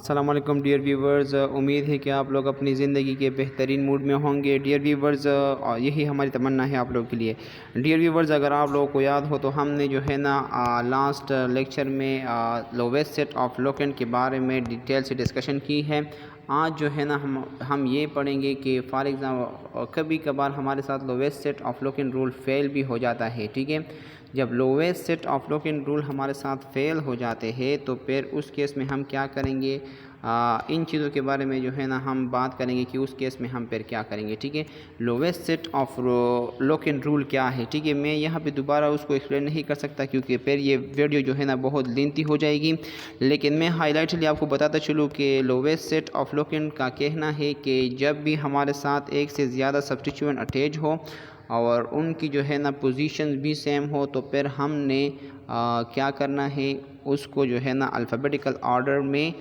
अस्सलाम वालेकुम dear viewers, उम्मीद है कि आप लोग अपनी ज़िंदगी के बेहतरीन मूड में होंगे। डियर व्यूवर्स, यही हमारी तमन्ना है आप लोग के लिए। डियर व्यूवर्स, अगर आप लोगों को याद हो तो हमने जो है ना लास्ट लेक्चर में लोवेस्ट सेट ऑफ लोकेंट के बारे में डिटेल से डिस्कशन की है। आज जो है ना हम ये पढ़ेंगे कि फॉर एग्ज़ाम्पल कभी कभार हमारे साथ lowest set of locant rule fail भी हो जाता है। ठीक है, जब lowest set of locant rule हमारे साथ फेल हो जाते हैं तो फिर उस केस में हम क्या करेंगे, इन चीज़ों के बारे में जो है ना हम बात करेंगे कि उस केस में हम फिर क्या करेंगे। ठीक है, lowest set of locant rule क्या है। ठीक है, मैं यहाँ पे दोबारा उसको एक्सप्लेन नहीं कर सकता क्योंकि फिर ये वीडियो जो है ना बहुत लेंथी हो जाएगी, लेकिन मैं हाईलाइटली आपको बताता चलूँ कि लोवेस्ट सेट ऑफ लोकेंट का कहना है कि जब भी हमारे साथ एक से ज़्यादा सब्स्टिट्यूएंट अटैच हो और उनकी जो है ना पोजीशन भी सेम हो तो फिर हमने क्या करना है, उसको जो है ना अल्फ़ाबेटिकल ऑर्डर में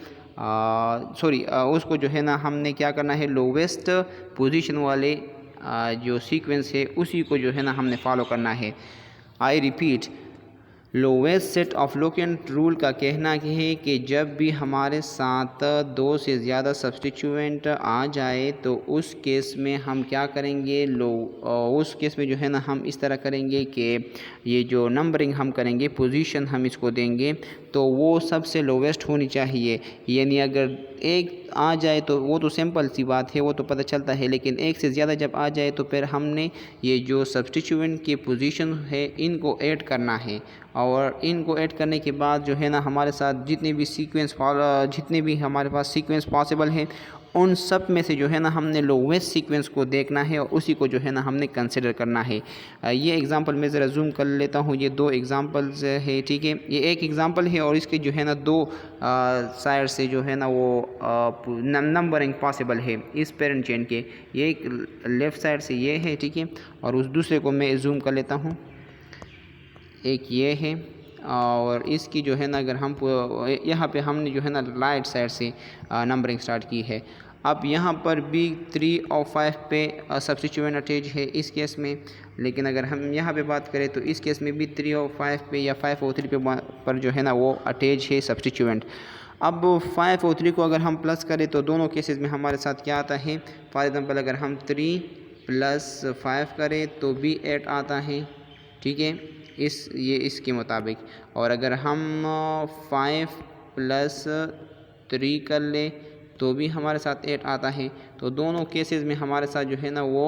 उसको जो है ना हमने क्या करना है, लोवेस्ट पोजीशन वाले जो सीक्वेंस है उसी को जो है ना हमने फॉलो करना है। I repeat, lowest set of locant rule का कहना है कि जब भी हमारे साथ दो से ज़्यादा सब्स्टिट्यूएंट आ जाए तो उस केस में हम क्या करेंगे, उस केस में जो है ना हम इस तरह करेंगे कि ये जो नंबरिंग हम करेंगे, पोजीशन हम इसको देंगे तो वो सबसे लोवेस्ट होनी चाहिए। यानी अगर एक आ जाए तो वो तो सिंपल सी बात है, वो तो पता चलता है, लेकिन एक से ज़्यादा जब आ जाए तो फिर हमने ये जो सब्स्टिट्यूएंट की पोजीशन है इनको ऐड करना है और इनको ऐड करने के बाद जो है ना हमारे साथ जितने भी हमारे पास सीक्वेंस पॉसिबल है उन सब में से जो है ना हमने लोवेस्ट सीक्वेंस को देखना है और उसी को जो है ना हमने कंसिडर करना है। ये एग्जांपल मैं ज़रा जूम कर लेता हूँ। ये दो एग्जांपल्स है। ठीक है, ये एक एग्जांपल है और इसके जो है ना दो साइड से जो है ना वो नंबरिंग पॉसिबल है इस पेरेंट चेन के। ये एक लेफ़्ट साइड से ये है, ठीक है, और उस दूसरे को मैं जूम कर लेता हूँ। एक ये है और इसकी जो है ना अगर हम यहाँ पे हमने जो है ना राइट साइड से नंबरिंग स्टार्ट की है। अब यहाँ पर भी 3 और 5 पे सब्स्टिट्यूएंट अटैच है इस केस में, लेकिन अगर हम यहाँ पे बात करें तो इस केस में भी 3 और 5 पे या 5 और 3 पे पर जो है ना वो अटैच है सब्स्टिट्यूएंट। अब 5 और 3 को अगर हम प्लस करें तो दोनों केसेस में हमारे साथ क्या आता है। फॉर एग्ज़ाम्पल अगर हम 3 + 5 करें तो भी 8 आता है। ठीक है, ये इसके मुताबिक, और अगर हम 5 + 3 कर लें तो भी हमारे साथ 8 आता है। तो दोनों केसेस में हमारे साथ जो है ना वो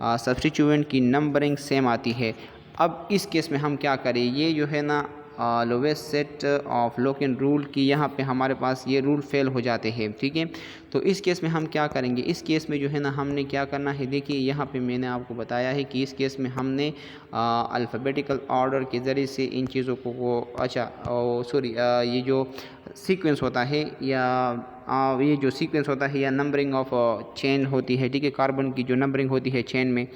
सब्स्टिट्यूएंट की नंबरिंग सेम आती है। अब इस केस में हम क्या करें, ये जो है ना lowest set of locant rule की यहाँ पे हमारे पास ये रूल फेल हो जाते हैं। ठीक है, तो इस केस में हम क्या करेंगे, इस केस में जो है ना हमने क्या करना है, देखिए यहाँ पे मैंने आपको बताया है कि इस केस में हमने अल्फ़ाबेटिकल ऑर्डर के ज़रिए से इन चीज़ों को ये जो सीक्वेंस होता है या नंबरिंग ऑफ चेन होती है। ठीक है, कार्बन की जो नंबरिंग होती है चेन में,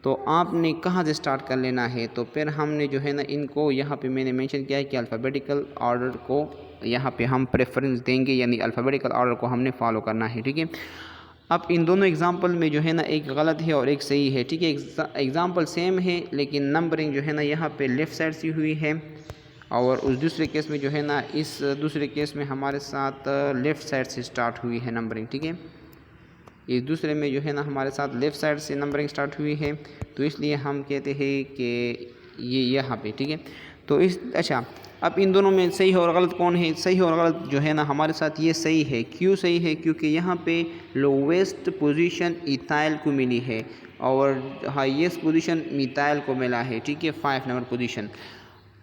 तो आपने कहाँ से स्टार्ट कर लेना है। तो फिर हमने जो है ना इनको यहाँ पे मैंने मेंशन किया है कि अल्फ़ाबेटिकल ऑर्डर को यहाँ पे हम प्रेफरेंस देंगे, यानी अल्फ़ाबेटिकल ऑर्डर को हमने फॉलो करना है। ठीक है, अब इन दोनों एग्जांपल में जो है ना एक गलत है और एक सही है। ठीक है, एग्जांपल सेम है लेकिन नंबरिंग जो है ना यहाँ पे लेफ़्ट साइड से हुई है और उस दूसरे केस में जो है ना इस दूसरे केस में हमारे साथ लेफ़्ट साइड से स्टार्ट हुई है नंबरिंग। ठीक है, इस दूसरे में जो है ना हमारे साथ लेफ़्ट साइड से नंबरिंग स्टार्ट हुई है, तो इसलिए हम कहते हैं कि ये यहाँ पे। ठीक है, तो अब इन दोनों में सही और गलत कौन है। सही और गलत जो है ना हमारे साथ ये सही है। क्यों सही है, क्योंकि यहाँ पे लोवेस्ट पोजीशन इथाइल को मिली है और हाईएस्ट पोजीशन मिथाइल को मिला है। ठीक है, 5 नंबर पोजीशन।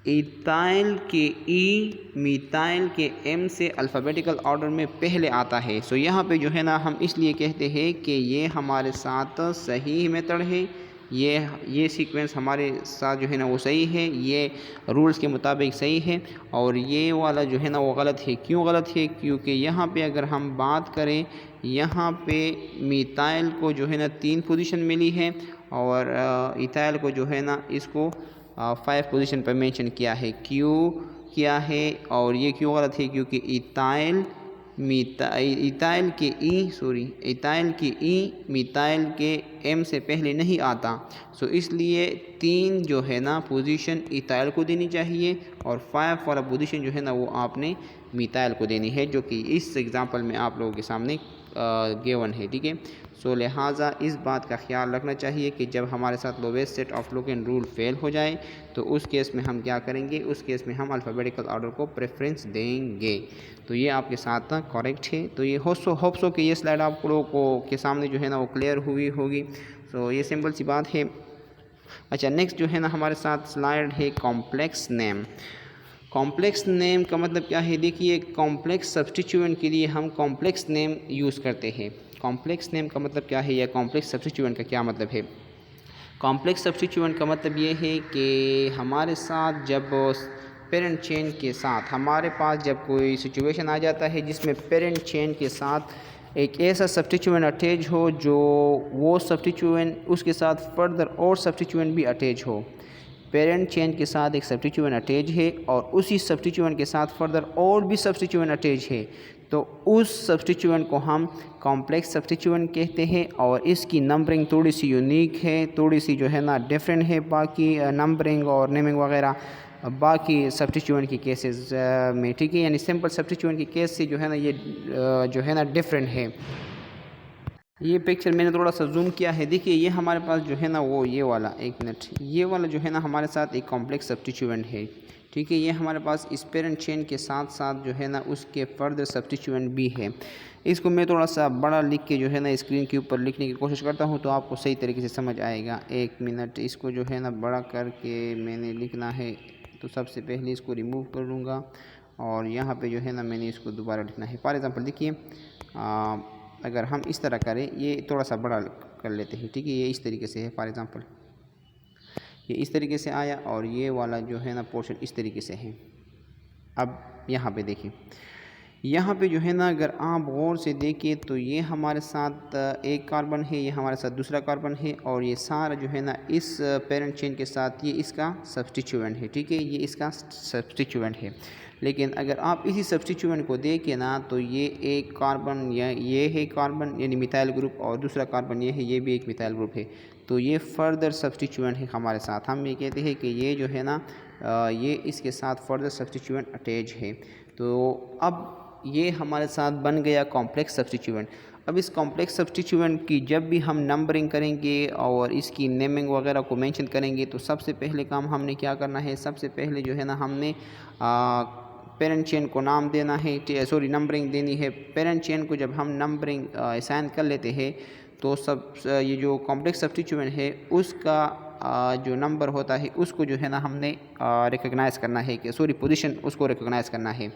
इथाइल के मिथाइल के M से अल्फ़ाबेटिकल ऑर्डर में पहले आता है। सो यहाँ पे जो है ना हम इसलिए कहते हैं कि ये हमारे साथ सही मेथड है, ये सीक्वेंस हमारे साथ जो है ना वो सही है, ये रूल्स के मुताबिक सही है, और ये वाला जो है ना वो गलत है। क्यों गलत है, क्योंकि यहाँ पे अगर हम बात करें, यहाँ पे मिथाइल को जो है ना 3 पोजीशन मिली है और इथाइल को जो है ना इसको 5 पोजीशन पर मेंशन किया है। क्यों किया है और ये क्यों गलत है, क्योंकि इथाइल के मिथाइल के M से पहले नहीं आता। सो इसलिए 3 जो है ना पोजीशन इथाइल को देनी चाहिए और 5 वाला पोजीशन जो है ना वो आपने मिथाइल को देनी है, जो कि इस एग्ज़ाम्पल में आप लोगों के सामने गिवन है। ठीक है, सो लिहाजा इस बात का ख्याल रखना चाहिए कि जब हमारे साथ lowest set of Loken rule fail हो जाए तो उस केस में हम क्या करेंगे, उस केस में हम अल्फ़ाबेटिकल ऑर्डर को प्रेफरेंस देंगे। तो ये आपके साथ करेक्ट है। तो ये होप सो कि ये स्लाइड आप लोगों को के सामने जो है ना वो क्लियर हुई होगी। सो ये सिंपल सी बात है। अच्छा, नेक्स्ट जो है ना हमारे साथ स्लाइड है कॉम्प्लेक्स नेम। कॉम्प्लेक्स नेम का मतलब क्या है? देखिए, कॉम्प्लेक्स सब्स्टिट्यूएंट के लिए हम कॉम्प्लेक्स नेम यूज़ करते हैं। कॉम्प्लेक्स नेम का मतलब क्या है या कॉम्प्लेक्स सब्स्टिट्यूएंट का क्या मतलब है? कॉम्प्लेक्स सब्स्टिट्यूएंट का मतलब ये है कि हमारे साथ जब पेरेंट चेन के साथ हमारे पास जब कोई सिचुएशन आ जाता है जिसमें पेरेंट चेन के साथ एक ऐसा सब्स्टिट्यूएंट अटैच हो जो वो सब्स्टिट्यूएंट उसके साथ फर्दर और सब्स्टिट्यूएंट भी अटैच हो। पेरेंट चेन के साथ एक सब्स्टिट्यूएंट अटैच है और उसी सब्स्टिट्यूएंट के साथ फर्दर और भी सब्स्टिट्यूएंट अटैच है, तो उस सब्स्टिट्यूएंट को हम कॉम्प्लेक्स सब्स्टिट्यूएंट कहते हैं। और इसकी नंबरिंग थोड़ी सी यूनिक है, थोड़ी सी जो है ना डिफरेंट है बाकी नंबरिंग और नेमिंग वगैरह बाकी सब्स्टिट्यूएंट की केसेस में। ठीक है, यानी सिंपल सब्स्टिट्यूएंट की केस से जो है ना ये जो है ना डिफरेंट है। ये पिक्चर मैंने थोड़ा सा जूम किया है। देखिए, ये हमारे पास जो है ना वो ये वाला, एक मिनट, ये वाला जो है ना हमारे साथ एक कॉम्प्लेक्स सब्स्टिट्यूएंट है। ठीक है, ये हमारे पास इस पेरेंट चेन के साथ साथ जो है ना उसके फर्दर सब्स्टिट्यूएंट भी है। इसको मैं थोड़ा सा बड़ा लिख के जो है ना स्क्रीन के ऊपर लिखने की कोशिश करता हूँ तो आपको सही तरीके से समझ आएगा। एक मिनट, इसको जो है ना बड़ा करके मैंने लिखना है, तो सबसे पहले इसको रिमूव कर लूँगा और यहाँ पे जो है ना मैंने इसको दोबारा लिखना है। फॉर एग्ज़ाम्पल देखिए, अगर हम इस तरह करें, ये थोड़ा सा बड़ा कर लेते हैं। ठीक है, ये इस तरीके से है। फॉर एग्ज़ाम्पल ये इस तरीके से आया और ये वाला जो है ना पोर्शन इस तरीके से है। अब यहाँ पे देखिए, यहाँ पे जो है ना अगर आप गौर से देखिए तो ये हमारे साथ एक कार्बन है, ये हमारे साथ दूसरा कार्बन है और ये सारा जो है ना इस पेरेंट चेन के साथ ये इसका सब्स्टिट्यूएंट है। ठीक है, ये इसका सब्स्टिट्यूएंट है। लेकिन अगर आप इसी सब्स्टिट्यूएंट को देखें ना तो ये एक कार्बन या ये है कार्बन यानी मिथाइल ग्रुप और दूसरा कार्बन ये है, ये भी एक मिथाइल ग्रुप है। तो ये फर्दर सब्स्टिट्यूएंट है हमारे साथ। हम ये कहते हैं कि ये जो है ना ये इसके साथ फर्दर सब्स्टिट्यूएंट अटैच है। तो अब ये हमारे साथ बन गया कॉम्प्लेक्स सब्स्टिट्यूएंट। अब इस कॉम्प्लेक्स सब्स्टिट्यूएंट की जब भी हम नंबरिंग करेंगे और इसकी नेमिंग वगैरह को मेंशन करेंगे तो सबसे पहले काम हमने क्या करना है, सबसे पहले जो है ना हमने पेरेंट चेन को नाम देना है, सॉरी नंबरिंग देनी है। पेरेंट चेन को जब हम नंबरिंग असाइन कर लेते हैं तो सब ये जो कॉम्प्लेक्स सब्स्टिट्यूएंट है उसका जो नंबर होता है उसको जो है ना हमने रिकॉग्नाइज़ करना है, कि सॉरी पोजीशन उसको रिकॉग्नाइज़ करना है।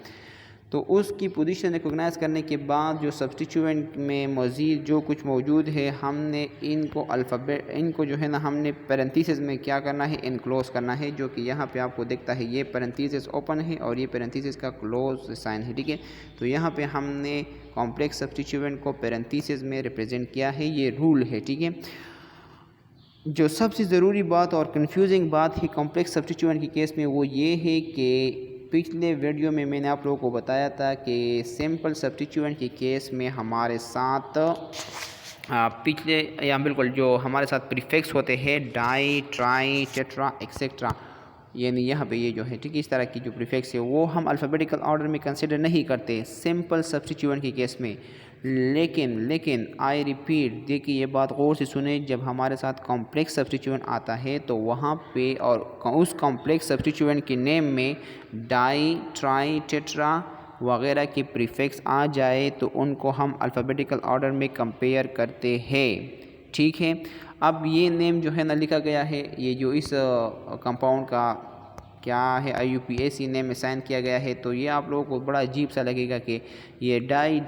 तो उसकी पोजीशन रिकॉग्नाइज़ करने के बाद जो सब्स्टिट्यूएंट में मज़ीद जो कुछ मौजूद है हमने इनको जो है ना हमने पैरेंथेसिस में क्या करना है, इनक्लोज करना है, जो कि यहाँ पे आपको दिखता है। ये पैरेंथेसिस ओपन है और ये पैरेंथेसिस का क्लोज साइन है। ठीक है, तो यहाँ पे हमने कॉम्प्लेक्स सब्स्टिट्यूएंट को पैरेंथेसिस में रिप्रेजेंट किया है, ये रूल है। ठीक है, जो सबसे ज़रूरी बात और कंफ्यूजिंग बात है कॉम्प्लेक्स सब्स्टिट्यूएंट के केस में वो ये है कि पिछले वीडियो में मैंने आप लोगों को बताया था कि सिंपल सब्स्टिट्यूएंट के केस में हमारे साथ पिछले या बिल्कुल जो हमारे साथ प्रीफिक्स होते हैं डाई, ट्राई, टेट्रा एक्सेट्रा, यानी यहाँ पे ये जो है, ठीक है, इस तरह की जो प्रीफिक्स है वो हम अल्फ़ाबेटिकल ऑर्डर में कंसिडर नहीं करते सिंपल सब्स्टिट्यूएंट के केस में। लेकिन आई रिपीट, देखिए ये बात गौर से सुने, जब हमारे साथ कॉम्प्लेक्स सब्स्टिट्यूएंट आता है तो वहाँ पे और उस कॉम्प्लेक्स सब्स्टिट्यूएंट के नेम में डाई, ट्राई, टेट्रा वगैरह की प्रीफिक्स आ जाए तो उनको हम अल्फ़ाबेटिकल ऑर्डर में कंपेयर करते हैं। ठीक है, अब ये नेम जो है ना लिखा गया है, ये जो इस कंपाउंड का क्या है IUPAC नेम असाइन किया गया है, तो ये आप लोगों को बड़ा अजीब सा लगेगा कि ये डाई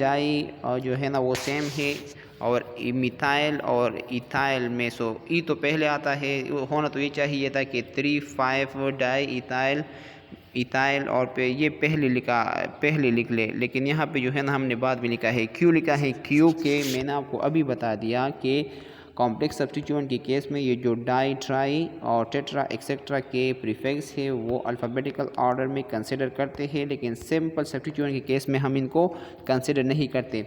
जो है ना वो सेम है और मिथाइल और इथाइल में ई तो पहले आता है, होना तो ये चाहिए था कि 3,5 डाई इथाइल और पे ये पहले लिख ले, लेकिन यहाँ पे जो है ना हमने बाद में लिखा है। क्यों लिखा है? क्योंकि मैंने आपको अभी बता दिया कि कॉम्प्लेक्स सब्स्टिट्यूएंट के केस में ये जो डाई, ट्राई और टेट्रा एक्सेट्रा के प्रीफिक्स है वो अल्फ़ाबेटिकल ऑर्डर में कंसिडर करते हैं, लेकिन सिंपल सब्स्टिट्यूएंट के केस में हम इनको कंसिडर नहीं करते।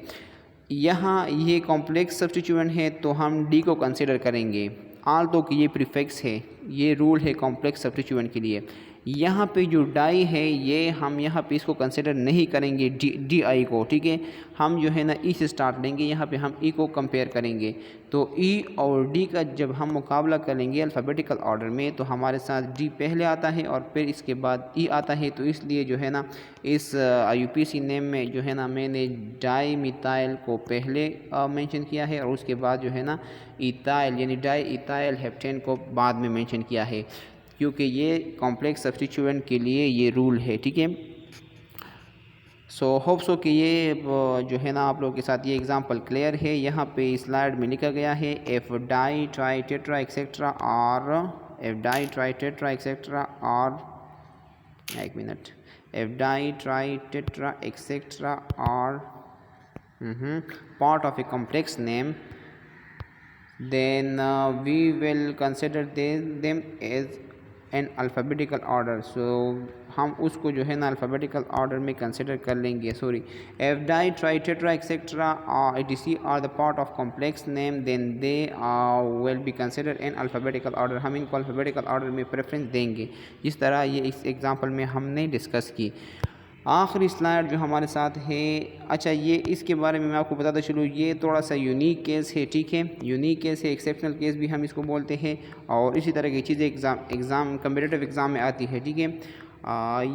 यहाँ ये कॉम्प्लेक्स सब्स्टिट्यूएंट है तो हम डी को कंसिडर करेंगे, आल तो कि ये प्रीफिक्स है, ये रूल है कॉम्प्लेक्स सब्स्टिट्यूएंट के लिए। यहाँ पे जो डाई है ये हम यहाँ पे इसको कंसिडर नहीं करेंगे डी आई को, ठीक है। हम जो है ना ई से स्टार्ट लेंगे, यहाँ पे हम ई को कंपेयर करेंगे। तो ई और डी का जब हम मुकाबला करेंगे अल्फ़ाबेटिकल ऑर्डर में तो हमारे साथ डी पहले आता है और फिर इसके बाद ई आता है। तो इसलिए जो है ना इस IUPAC नेम में जो है ना मैंने डाई मिथाइल को पहले मेंशन किया है और उसके बाद जो है ना इथाइल यानी डाई इथाइल हेप्टेन को बाद में मेंशन किया है, क्योंकि ये कॉम्प्लेक्स सब्स्टिट्यूएंट के लिए ये रूल है, ठीक है। सो होप सो कि ये जो है ना आप लोगों के साथ ये एग्जांपल क्लियर है। यहाँ पे स्लाइड में लिखा गया है F di tri tetra etcetera और F di tri tetra etcetera और एक minute F di tri tetra etcetera और part of a complex name, then we will consider them as an alphabetical order. So हम उसको जो है ना alphabetical order में कंसिडर कर लेंगे। Sorry, if di tri tetra etcetera etc are the part of complex name, then they will be consider in alphabetical order. हम इनको अल्फ़ाबेटिकल ऑर्डर में प्रेफरेंस देंगे, जिस तरह ये इस एग्जांपल में हमने डिस्कस की। आखिरी स्लाइड जो हमारे साथ है, अच्छा ये इसके बारे में मैं आपको बताता चलूँ, ये थोड़ा सा यूनिक केस है, ठीक है। यूनिक केस है, एक्सेप्शनल केस भी हम इसको बोलते हैं और इसी तरह की चीज़ें एग्ज़ाम कम्पिटिटिव एग्ज़ाम में आती है, ठीक है।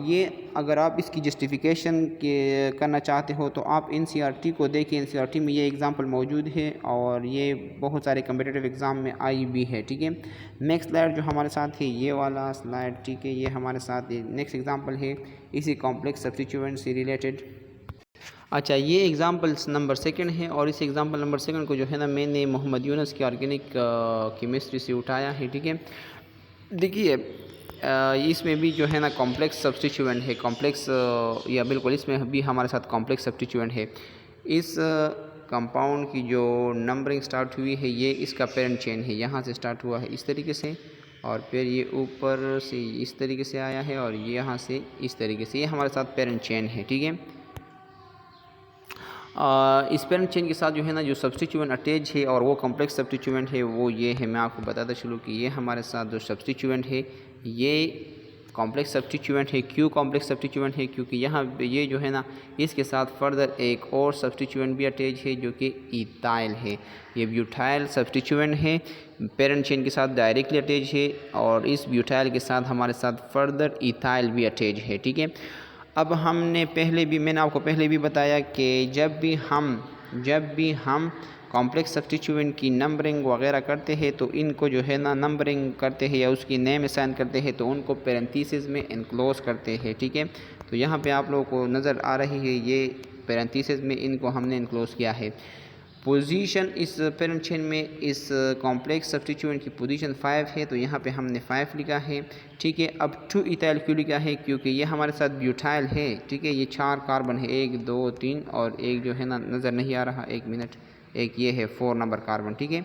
ये अगर आप इसकी जस्टिफिकेशन के करना चाहते हो तो आप NCERT को देखिए। NCERT में ये एग्जांपल मौजूद है और ये बहुत सारे कम्पिटिटिव एग्ज़ाम में आई भी है, ठीक है। नेक्स्ट स्लाइड जो हमारे साथ है ये वाला स्लाइड, ठीक है, ये हमारे साथ नेक्स्ट एग्जांपल है इसी कॉम्प्लेक्स सब्स्टिट्यूएंट से रिलेटेड। अच्छा, ये एग्जांपल्स नंबर 2 है और इस एग्जांपल नंबर 2 को जो है ना मैंने मोहम्मद यूनुस की ऑर्गेनिक केमिस्ट्री से उठाया है, ठीक है। देखिए इसमें भी जो है ना कॉम्प्लेक्स सब्स्टिट्यूएंट है, कॉम्प्लेक्स या बिल्कुल इसमें भी हमारे साथ कॉम्प्लेक्स सब्स्टिट्यूएंट है। इस कंपाउंड की जो नंबरिंग स्टार्ट हुई है ये इसका पेरेंट चेन है, यहाँ से स्टार्ट हुआ है इस तरीके से और फिर ये ऊपर से इस तरीके से आया है और ये यहाँ से इस तरीके से, ये हमारे साथ पेरेंट चेन है, ठीक है। इस पेरेंट चेन के साथ जो है ना जो सब्स्टिट्यूएंट अटैच है और वो कॉम्प्लेक्स सब्स्टिट्यूएंट है वो ये है। मैं आपको बताता चलूँ कि ये हमारे साथ जो सब्स्टिट्यूएंट है ये कॉम्प्लेक्स सब्स्टिट्यूएंट है। क्यों कॉम्प्लेक्स सब्स्टिट्यूएंट है? क्योंकि यहाँ ये जो है ना इसके साथ फर्दर एक और सब्स्टिट्यूएंट भी अटैच है जो कि इथाइल है। ये ब्यूटाइल सब्स्टिट्यूएंट है, पेरेंट चेन के साथ डायरेक्टली अटैच है और इस ब्यूटाइल के साथ हमारे साथ फर्दर इथाइल भी अटैच है, ठीक है। अब मैंने आपको पहले भी बताया कि जब भी हम कॉम्प्लेक्स सब्स्टिट्यूएंट की नंबरिंग वगैरह करते हैं तो इनको जो है ना नंबरिंग करते हैं या उसकी नेम असाइन करते हैं तो उनको पैरेंथेसिस में इनक्लोज करते हैं, ठीक है। तो यहाँ पे आप लोगों को नज़र आ रही है ये पैरेंथेसिस में इनको हमने इनक्लोज किया है। पोजीशन इस पेरेंट चेन में इस कॉम्प्लेक्स सब्स्टिट्यूएंट की पोजीशन 5 है तो यहाँ पे हमने 5 लिखा है, ठीक है। अब 2 इथाइल क्यों लिखा है? क्योंकि ये हमारे साथ ब्यूटाइल है, ठीक है। ये 4 कार्बन है, 1 2 3 और एक जो है ना नज़र नहीं आ रहा, 1 मिनट, एक ये है 4 नंबर कार्बन, ठीक है।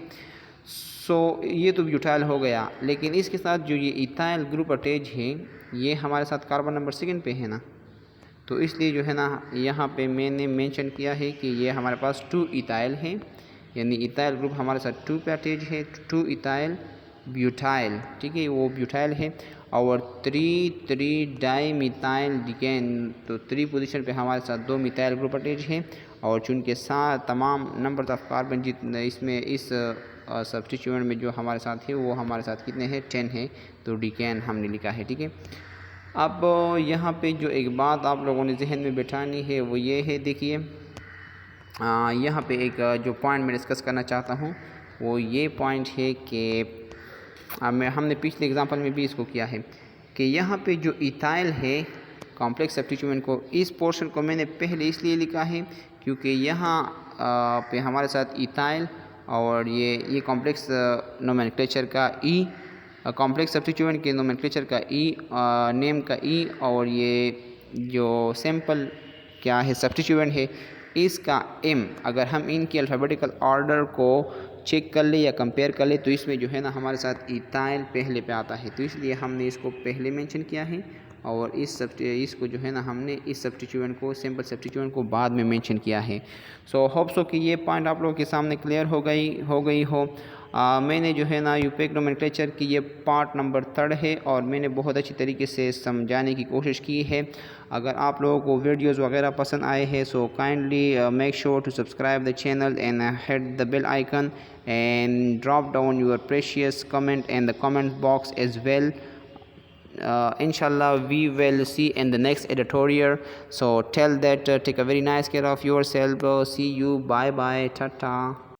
सो ये तो ब्यूटाइल हो गया, लेकिन इसके साथ जो ये इथाइल ग्रुप अटैच है ये हमारे साथ कार्बन नंबर 2 पे है ना, तो इसलिए जो है ना यहाँ पे मैंने मेंशन किया है कि ये हमारे पास 2 इथाइल है, यानी इथाइल ग्रुप हमारे साथ 2 पे अटैच है, 2 इथाइल ब्यूटाइल, ठीक है, वो ब्यूटाइल है। और 3 डाई मिथाइल डिकेन, तो 3 पोजीशन पे हमारे साथ 2 मिथाइल ग्रुप अटैच है और चूँकि साथ तमाम नंबर ऑफ कार्बन जितने इसमें इस सब्स्टिट्यूएंट में जो हमारे साथ है वो हमारे साथ कितने हैं? 10 है, तो डिकेन हमने लिखा है, ठीक है। अब यहाँ पे जो एक बात आप लोगों ने जहन में बैठानी है वो ये है, देखिए यहाँ पे एक जो पॉइंट मैं डिस्कस करना चाहता हूँ वो ये पॉइंट है कि हमने पिछले एग्जांपल में भी इसको किया है कि यहाँ पे जो इथाइल है कॉम्प्लेक्स सब्स्टिट्यूएंट को, इस पोर्शन को मैंने पहले इसलिए लिखा है क्योंकि यहाँ पे हमारे साथ इथाइल और ये कॉम्प्लेक्स नोमेनक्लेचर का ई, कॉम्प्लेक्स सब्स्टिट्यूएंट के नोमेनक्लेचर का ई, नेम का ई और ये जो सैम्पल क्या है सब्स्टिट्यूएंट है इसका एम, अगर हम इनकी अल्फ़ाबेटिकल ऑर्डर को चेक कर ले या कंपेयर कर ले तो इसमें जो है ना हमारे साथ इथाइल पहले पे आता है, तो इसलिए हमने इसको पहले मेंशन किया है और इसको जो है ना हमने इस सब्स्टिट्यूएंट को सिंपल सब्स्टिट्यूएंट को बाद में मेंशन किया है। सो होप सो कि ये पॉइंट आप लोगों के सामने क्लियर हो गई हो। मैंने जो है ना यूपैक नोमेनक्लेचर की ये पार्ट नंबर 3 है और मैंने बहुत अच्छी तरीके से समझाने की कोशिश की है। अगर आप लोगों को वीडियोस वगैरह पसंद आए हैं so kindly make sure to subscribe the channel and hit the bell icon and drop down your precious comment in the comment box as well. Inshallah we will see in the next editorial, so till that take a very nice care of yourself. See you, bye bye, tata.